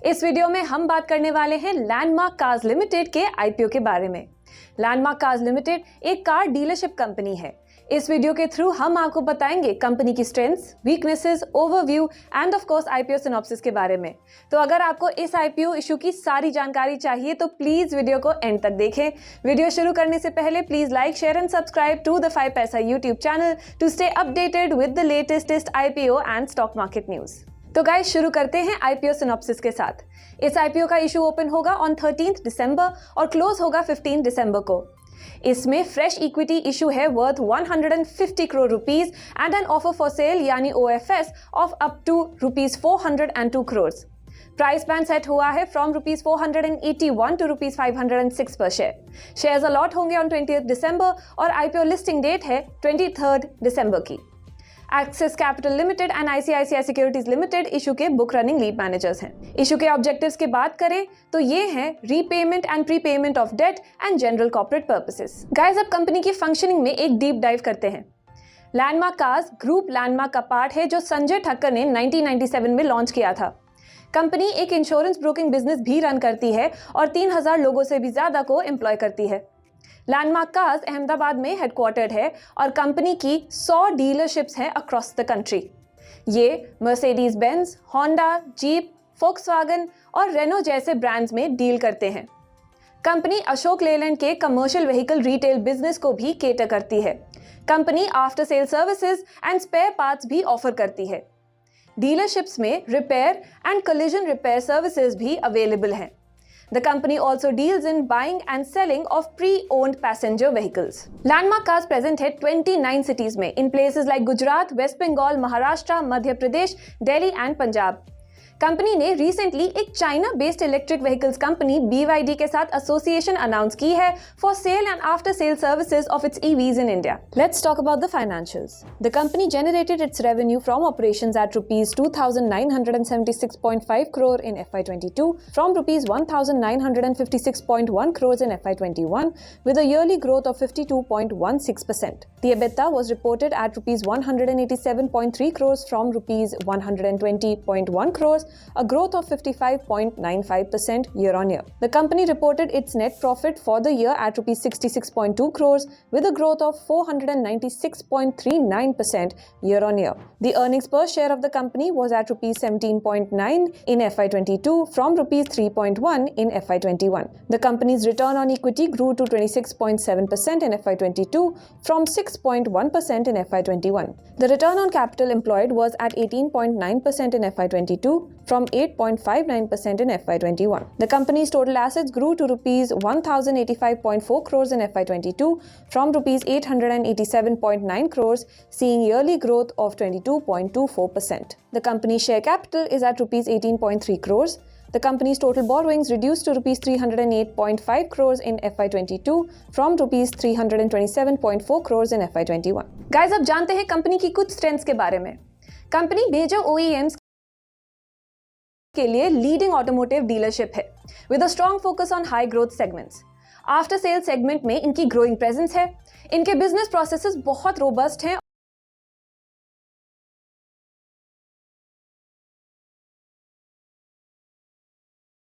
इस वीडियो में हम बात करने वाले हैं लैंडमार्क कार्स लिमिटेड के आईपीओ के बारे में। लैंडमार्क कार्स लिमिटेड एक कार डीलरशिप कंपनी है। इस वीडियो के थ्रू हम आपको बताएंगे कंपनी की strengths, weaknesses, overview end of course IPO synopsis के बारे में। तो अगर आपको इस आईपीओ इशू की सारी जानकारी चाहिए तो प्लीज वीडियो को एंड तक देखें। वीडियो शुरू करने से पहले please like, share and subscribe to the 5 Paisa YouTube channel to stay updated with the latest IPO and stock market news. तो गाइस शुरू करते हैं आईपीओ सिनॉप्सिस के साथ। इस आईपीओ का इशू ओपन होगा ऑन 13 दिसंबर और क्लोज होगा 15 दिसंबर को। इसमें फ्रेश इक्विटी इशू है worth 150 crore rupees and an offer for sale यानी OFS of up to rupees 402 crore. Price band set हुआ है from rupees 481 to rupees 506 per share. Shares allot होंगे ऑन 20 दिसंबर और आईपीओ लिस्टिंग डेट है 23 दिसंबर की। Axis Capital Limited and ICICI securities limited issue के book running lead managers हैं। Issue के ऑब्जेक्टिव्स की बात करें तो ये हैं repayment and prepayment of debt and general corporate purposes. Guys अब कंपनी की फंक्शनिंग में एक डीप डाइव करते हैं। लैंडमार्क कार्स ग्रुप लैंडमार्क का पार्ट है जो संजय ठक्कर ने 1997 में लॉन्च किया था। कंपनी एक इंश्योरेंस ब्रोकिंग बिजनेस भी रन करती है और 3000 लोगों से भी ज्यादा को एम्प्लॉय करती है। लैंडमार्क कार्स अहमदाबाद में हेडक्वार्टर्ड है और कंपनी की 100 डीलरशिप्स हैं अक्रॉस द कंट्री। ये Mercedes Benz, Honda, jeep, Volkswagen और रेनो जैसे ब्रांड्स में डील करते हैं। कंपनी अशोक लेलैंड के कमर्शियल व्हीकल रिटेल बिजनेस को भी केटर करती है। Company after sale services and spare parts भी ऑफर करती है। डीलरशिप्स में repair and collision repair services भी अवेलेबल हैं। The company also deals in buying and selling of pre-owned passenger vehicles. Landmark Cars present है 29 cities में in places like Gujarat, West Bengal, Maharashtra, Madhya Pradesh, Delhi and Punjab. Company ने recently एक China based electric vehicles company BYD के साथ association announce की है for sale and after sale services of its EVs in India. Let's talk about the financials. The company generated its revenue from operations at rupees 2,976.5 crore in FY22 from rupees 1,956.1 crores in FY21 with a yearly growth of 52.16%. The EBITDA was reported at rupees 187.3 crores from rupees 120.1 crores, a growth of 55.95% year-on-year. The company reported its net profit for the year at rupees 66.2 crores with a growth of 496.39% year-on-year. The earnings per share of the company was at rupees 17.9 in FY22 from rupees 3.1 in FY21. The company's return on equity grew to 26.7% in FY22 from 6.1% in FY21. The return on capital employed was at 18.9% in FY22 from 8.59% in FY21. The company's total assets grew to rupees 1,085.4 crores in FY22 from rupees 887.9 crores, seeing yearly growth of 22.24%. The company's share capital is at rupees 18.3 crores. The company's total borrowings reduced to rupees 308.5 crores in FY22 from rupees 327.4 crores in FY21. Guys, अब जानते हैं company की कुछ strengths के बारे में। Company major OEMs के लिए लीडिंग ऑटोमोटिव डीलरशिप है with a strong focus on high growth segments. After sale segment में इनकी ग्रोइंग प्रेजेंस है। इनके बिजनेस प्रोसेसेस बहुत रोबस्ट हैं